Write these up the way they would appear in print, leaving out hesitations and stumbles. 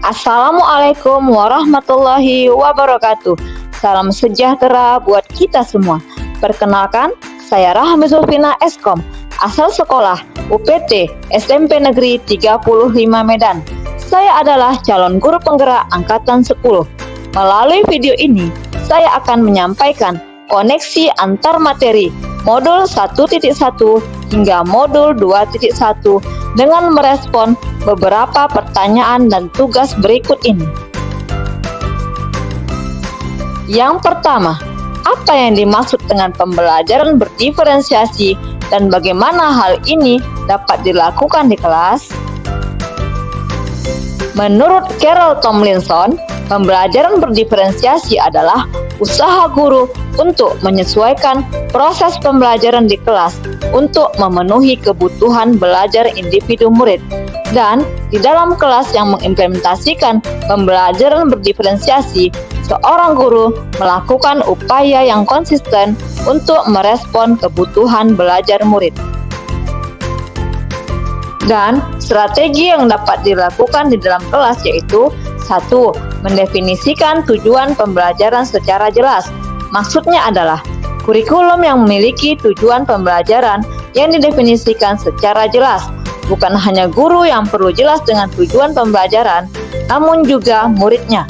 Assalamualaikum warahmatullahi wabarakatuh. Salam sejahtera buat kita semua. Perkenalkan, saya Rahmi Zulfina Eskom, asal sekolah UPT SMP Negeri 35 Medan. Saya adalah calon guru penggerak angkatan 10. Melalui video ini, saya akan menyampaikan koneksi antar materi modul 1.1 hingga modul 2.1 dengan merespon beberapa pertanyaan dan tugas berikut ini. Yang pertama, apa yang dimaksud dengan pembelajaran berdiferensiasi dan bagaimana hal ini dapat dilakukan di kelas? Menurut Carol Tomlinson, pembelajaran berdiferensiasi adalah usaha guru untuk menyesuaikan proses pembelajaran di kelas untuk memenuhi kebutuhan belajar individu murid. Dan di dalam kelas yang mengimplementasikan pembelajaran berdiferensiasi, seorang guru melakukan upaya yang konsisten untuk merespon kebutuhan belajar murid. Dan strategi yang dapat dilakukan di dalam kelas yaitu 1. Mendefinisikan tujuan pembelajaran secara jelas. Maksudnya adalah kurikulum yang memiliki tujuan pembelajaran yang didefinisikan secara jelas. Bukan hanya guru yang perlu jelas dengan tujuan pembelajaran, namun juga muridnya.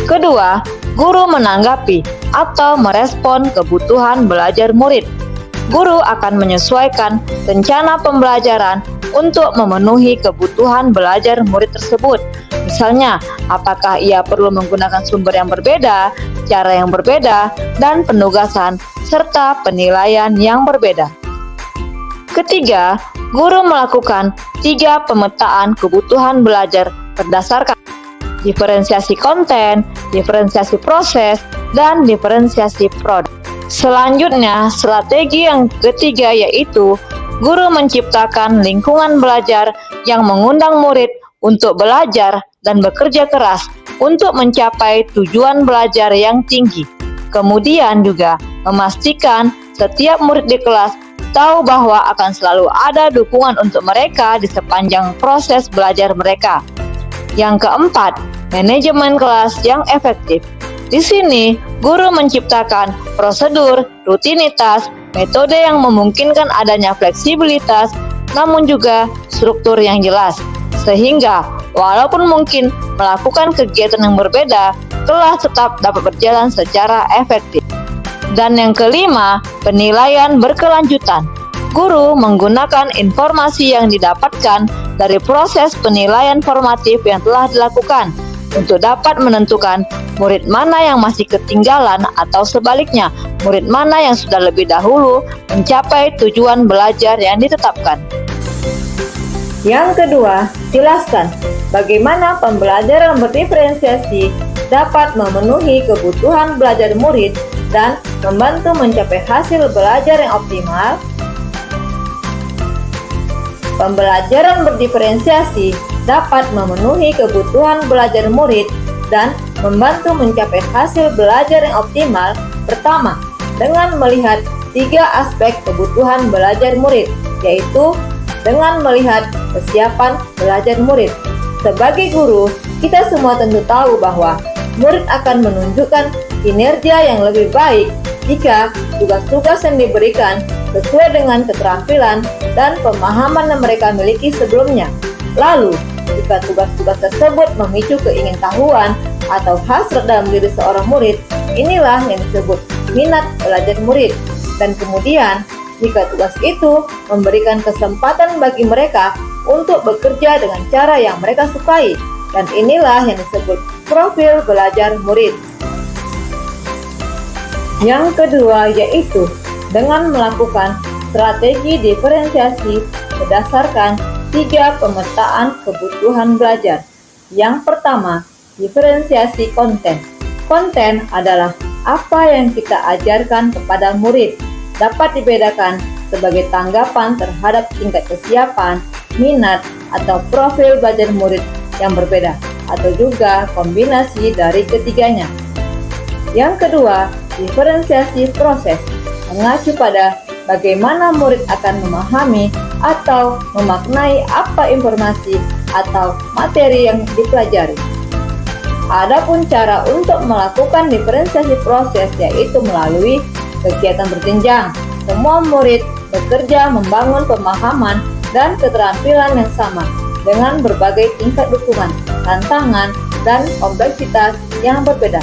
Kedua, guru menanggapi atau merespon kebutuhan belajar murid. Guru akan menyesuaikan rencana pembelajaran untuk memenuhi kebutuhan belajar murid tersebut. Misalnya, apakah ia perlu menggunakan sumber yang berbeda, cara yang berbeda, dan penugasan serta penilaian yang berbeda. Ketiga, guru melakukan 3 pemetaan kebutuhan belajar berdasarkan diferensiasi konten, diferensiasi proses, dan diferensiasi produk. Selanjutnya, strategi yang ketiga yaitu guru menciptakan lingkungan belajar yang mengundang murid untuk belajar dan bekerja keras untuk mencapai tujuan belajar yang tinggi. Kemudian juga memastikan setiap murid di kelas tahu bahwa akan selalu ada dukungan untuk mereka di sepanjang proses belajar mereka. Yang keempat, manajemen kelas yang efektif. Di sini, guru menciptakan prosedur, rutinitas, metode yang memungkinkan adanya fleksibilitas, namun juga struktur yang jelas. Sehingga, walaupun mungkin melakukan kegiatan yang berbeda, kelas tetap dapat berjalan secara efektif. Dan yang kelima, penilaian berkelanjutan. Guru menggunakan informasi yang didapatkan dari proses penilaian formatif yang telah dilakukan untuk dapat menentukan murid mana yang masih ketinggalan atau sebaliknya, murid mana yang sudah lebih dahulu mencapai tujuan belajar yang ditetapkan. Yang kedua, jelaskan bagaimana pembelajaran berdiferensiasi dapat memenuhi kebutuhan belajar murid dan membantu mencapai hasil belajar yang optimal. Pembelajaran berdiferensiasi dapat memenuhi kebutuhan belajar murid dan membantu mencapai hasil belajar yang optimal. Pertama, dengan melihat 3 aspek kebutuhan belajar murid, yaitu dengan melihat kesiapan belajar murid. Sebagai guru, kita semua tentu tahu bahwa murid akan menunjukkan kinerja yang lebih baik jika tugas-tugas yang diberikan sesuai dengan keterampilan dan pemahaman yang mereka miliki sebelumnya. Lalu, jika tugas-tugas tersebut memicu keingintahuan atau hasrat dalam diri seorang murid, inilah yang disebut minat belajar murid. Dan kemudian, jika tugas itu memberikan kesempatan bagi mereka untuk bekerja dengan cara yang mereka sukai, dan inilah yang disebut profil belajar murid. Yang kedua yaitu dengan melakukan strategi diferensiasi berdasarkan 3 pemetaan kebutuhan belajar. Yang pertama, diferensiasi konten. Konten adalah apa yang kita ajarkan kepada murid, dapat dibedakan sebagai tanggapan terhadap tingkat kesiapan, minat, atau profil belajar murid yang berbeda, atau juga kombinasi dari ketiganya. Yang kedua, diferensiasi proses, mengacu pada bagaimana murid akan memahami atau memaknai apa informasi atau materi yang dipelajari. Adapun cara untuk melakukan diferensiasi proses yaitu melalui kegiatan berjenjang. Semua murid bekerja membangun pemahaman dan keterampilan yang sama dengan berbagai tingkat dukungan, tantangan, dan kompleksitas yang berbeda.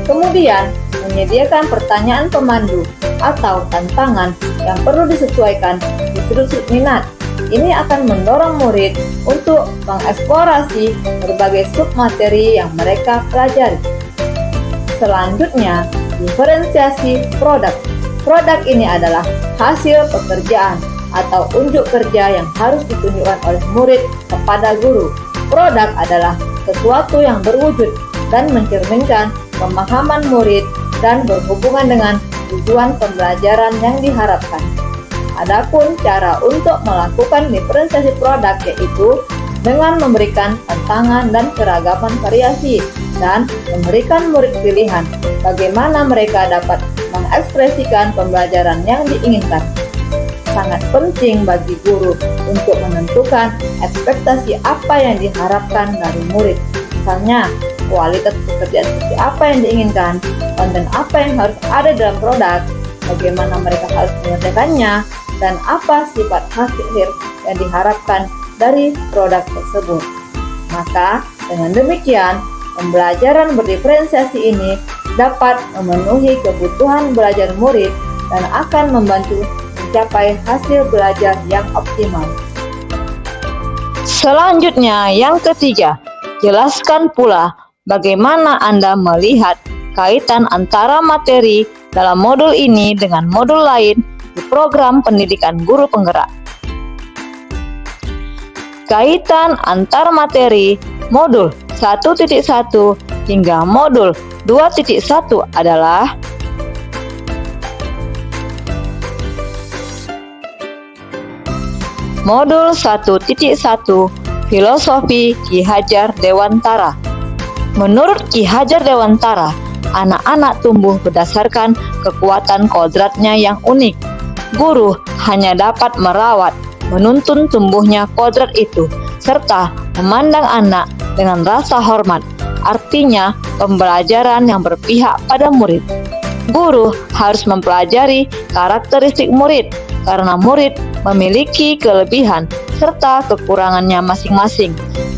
Kemudian, menyediakan pertanyaan pemandu atau tantangan yang perlu disesuaikan di sudut-sudut minat. Ini akan mendorong murid untuk mengeksplorasi berbagai submateri yang mereka pelajari. Selanjutnya, diferensiasi produk. Produk ini adalah hasil pekerjaan atau unjuk kerja yang harus ditunjukkan oleh murid kepada guru. Produk adalah sesuatu yang berwujud dan mencerminkan pemahaman murid dan berhubungan dengan tujuan pembelajaran yang diharapkan. Adapun cara untuk melakukan diferensiasi produk yaitu dengan memberikan tantangan dan keragaman variasi dan memberikan murid pilihan bagaimana mereka dapat mengekspresikan pembelajaran yang diinginkan. Sangat penting bagi guru untuk menentukan ekspektasi apa yang diharapkan dari murid. Misalnya, kualitas pekerjaan seperti apa yang diinginkan, konten apa yang harus ada dalam produk, bagaimana mereka harus mengerjakannya, dan apa sifat akhir yang diharapkan dari produk tersebut. Maka, dengan demikian, pembelajaran berdiferensiasi ini dapat memenuhi kebutuhan belajar murid dan akan membantu mencapai hasil belajar yang optimal. Selanjutnya, yang ketiga, jelaskan pula bagaimana Anda melihat kaitan antara materi dalam modul ini dengan modul lain di program pendidikan guru penggerak. Kaitan antar materi modul 1.1 hingga modul 2.1 adalah modul 1.1 Filosofi Ki Hajar Dewantara. Menurut Ki Hajar Dewantara, anak-anak tumbuh berdasarkan kekuatan kodratnya yang unik. Guru hanya dapat merawat, menuntun tumbuhnya kodrat itu, serta memandang anak dengan rasa hormat. Artinya, pembelajaran yang berpihak pada murid. Guru harus mempelajari karakteristik murid, karena murid memiliki kelebihan serta kekurangannya masing-masing.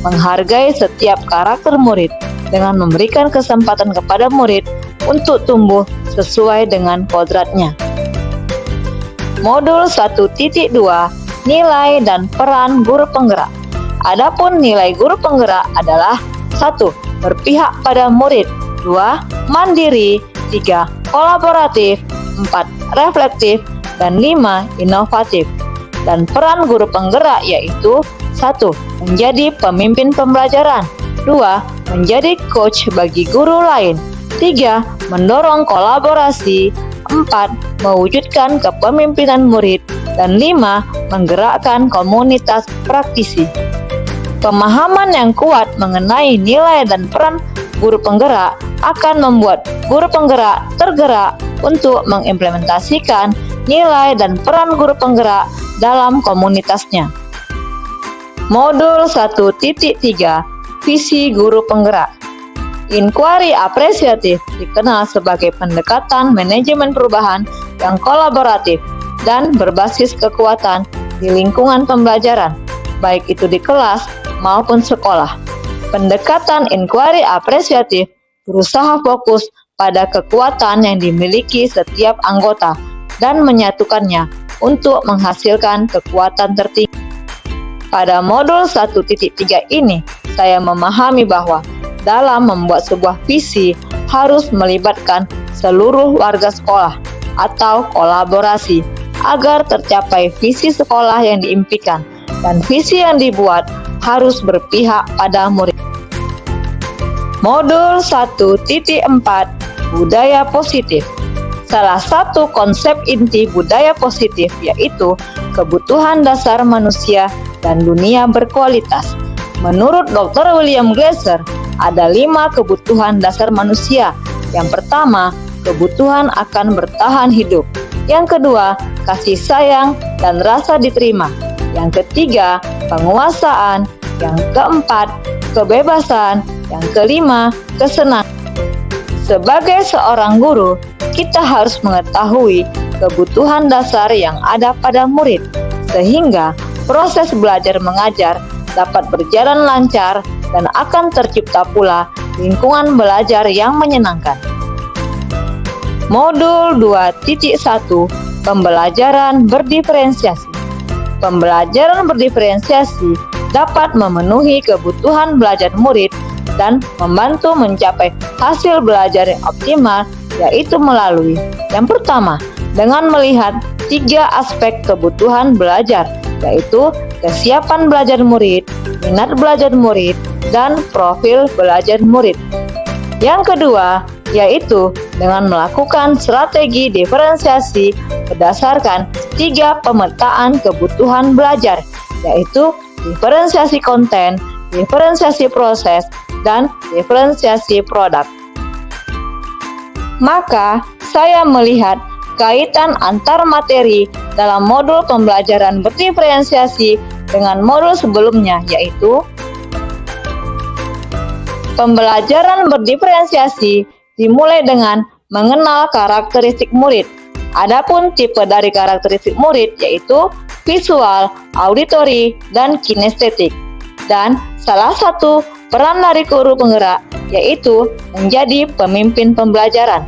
Menghargai setiap karakter murid dengan memberikan kesempatan kepada murid untuk tumbuh sesuai dengan kodratnya. Modul 1.2 Nilai dan peran guru penggerak. Adapun nilai guru penggerak adalah 1. Berpihak pada murid, 2. Mandiri, 3. Kolaboratif, 4. Reflektif, dan 5. Inovatif. Dan peran guru penggerak yaitu 1. Menjadi pemimpin pembelajaran, 2. Menjadi coach bagi guru lain, 3. Mendorong kolaborasi, 4. Mewujudkan kepemimpinan murid, dan 5. Menggerakkan komunitas praktisi. Pemahaman yang kuat mengenai nilai dan peran guru penggerak akan membuat guru penggerak tergerak untuk mengimplementasikan nilai dan peran guru penggerak dalam komunitasnya. Modul 1.3 Visi guru penggerak. Inquiry apresiatif dikenal sebagai pendekatan manajemen perubahan yang kolaboratif dan berbasis kekuatan di lingkungan pembelajaran, baik itu di kelas maupun sekolah. Pendekatan inquiry apresiatif berusaha fokus pada kekuatan yang dimiliki setiap anggota dan menyatukannya untuk menghasilkan kekuatan tertinggi. Pada modul 1.3 ini, saya memahami bahwa dalam membuat sebuah visi harus melibatkan seluruh warga sekolah atau kolaborasi agar tercapai visi sekolah yang diimpikan, dan visi yang dibuat harus berpihak pada murid. Modul 1.4 Budaya Positif. Salah satu konsep inti budaya positif yaitu kebutuhan dasar manusia dan dunia berkualitas. Menurut Dr. William Glasser, ada 5 kebutuhan dasar manusia. Yang pertama, kebutuhan akan bertahan hidup. Yang kedua, kasih sayang dan rasa diterima. Yang ketiga, penguasaan. yang keempat, kebebasan, yang kelima, kesenangan. Sebagai seorang guru, kita harus mengetahui kebutuhan dasar yang ada pada murid, sehingga proses belajar mengajar dapat berjalan lancar dan akan tercipta pula lingkungan belajar yang menyenangkan. Modul 2.1 Pembelajaran berdiferensiasi. Pembelajaran berdiferensiasi dapat memenuhi kebutuhan belajar murid dan membantu mencapai hasil belajar yang optimal, yaitu melalui yang pertama, dengan melihat 3 aspek kebutuhan belajar, yaitu kesiapan belajar murid, minat belajar murid, dan profil belajar murid. Yang kedua, yaitu dengan melakukan strategi diferensiasi berdasarkan 3 pemetaan kebutuhan belajar, yaitu diferensiasi konten, diferensiasi proses, dan diferensiasi produk. Maka, saya melihat kaitan antar materi dalam modul pembelajaran berdiferensiasi dengan modul sebelumnya, yaitu pembelajaran berdiferensiasi dimulai dengan mengenal karakteristik murid. Adapun tipe dari karakteristik murid yaitu visual, auditori, dan kinestetik. Dan salah satu peran dari guru penggerak yaitu menjadi pemimpin pembelajaran.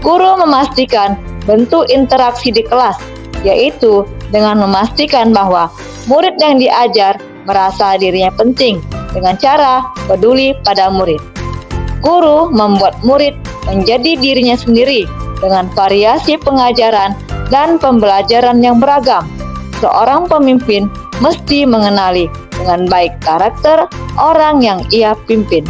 Guru memastikan bentuk interaksi di kelas, yaitu dengan memastikan bahwa murid yang diajar merasa dirinya penting dengan cara peduli pada murid. Guru membuat murid menjadi dirinya sendiri dengan variasi pengajaran dan pembelajaran yang beragam. Seorang pemimpin mesti mengenali dengan baik karakter orang yang ia pimpin.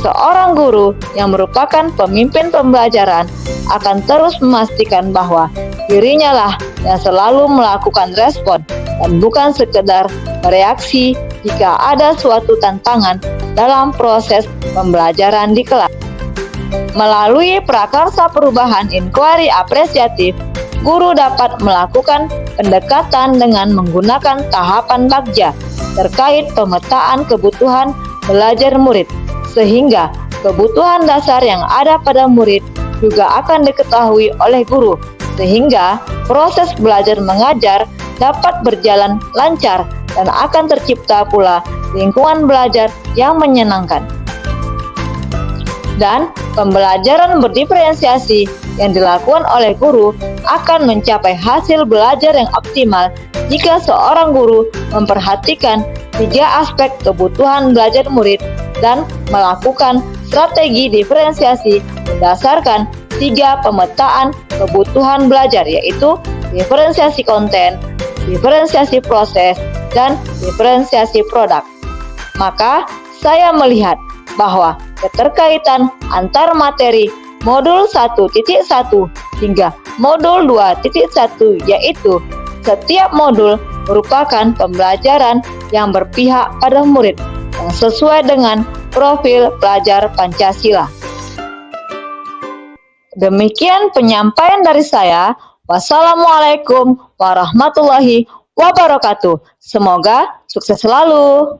Seorang guru yang merupakan pemimpin pembelajaran akan terus memastikan bahwa dirinya lah yang selalu melakukan respon dan bukan sekedar bereaksi jika ada suatu tantangan dalam proses pembelajaran di kelas. Melalui prakarsa perubahan inquiry apresiatif, guru dapat melakukan pendekatan dengan menggunakan tahapan bagja terkait pemetaan kebutuhan belajar murid, sehingga kebutuhan dasar yang ada pada murid juga akan diketahui oleh guru, sehingga proses belajar mengajar dapat berjalan lancar dan akan tercipta pula lingkungan belajar yang menyenangkan. Dan pembelajaran berdiferensiasi yang dilakukan oleh guru akan mencapai hasil belajar yang optimal jika seorang guru memperhatikan 3 aspek kebutuhan belajar murid dan melakukan strategi diferensiasi berdasarkan 3 pemetaan kebutuhan belajar, yaitu diferensiasi konten, diferensiasi proses, dan diferensiasi produk. Maka, saya melihat bahwa keterkaitan antar materi modul 1.1 hingga modul 2.1 yaitu setiap modul merupakan pembelajaran yang berpihak pada murid yang sesuai dengan profil pelajar Pancasila. Demikian penyampaian dari saya. Wassalamualaikum warahmatullahi wabarakatuh. Semoga sukses selalu.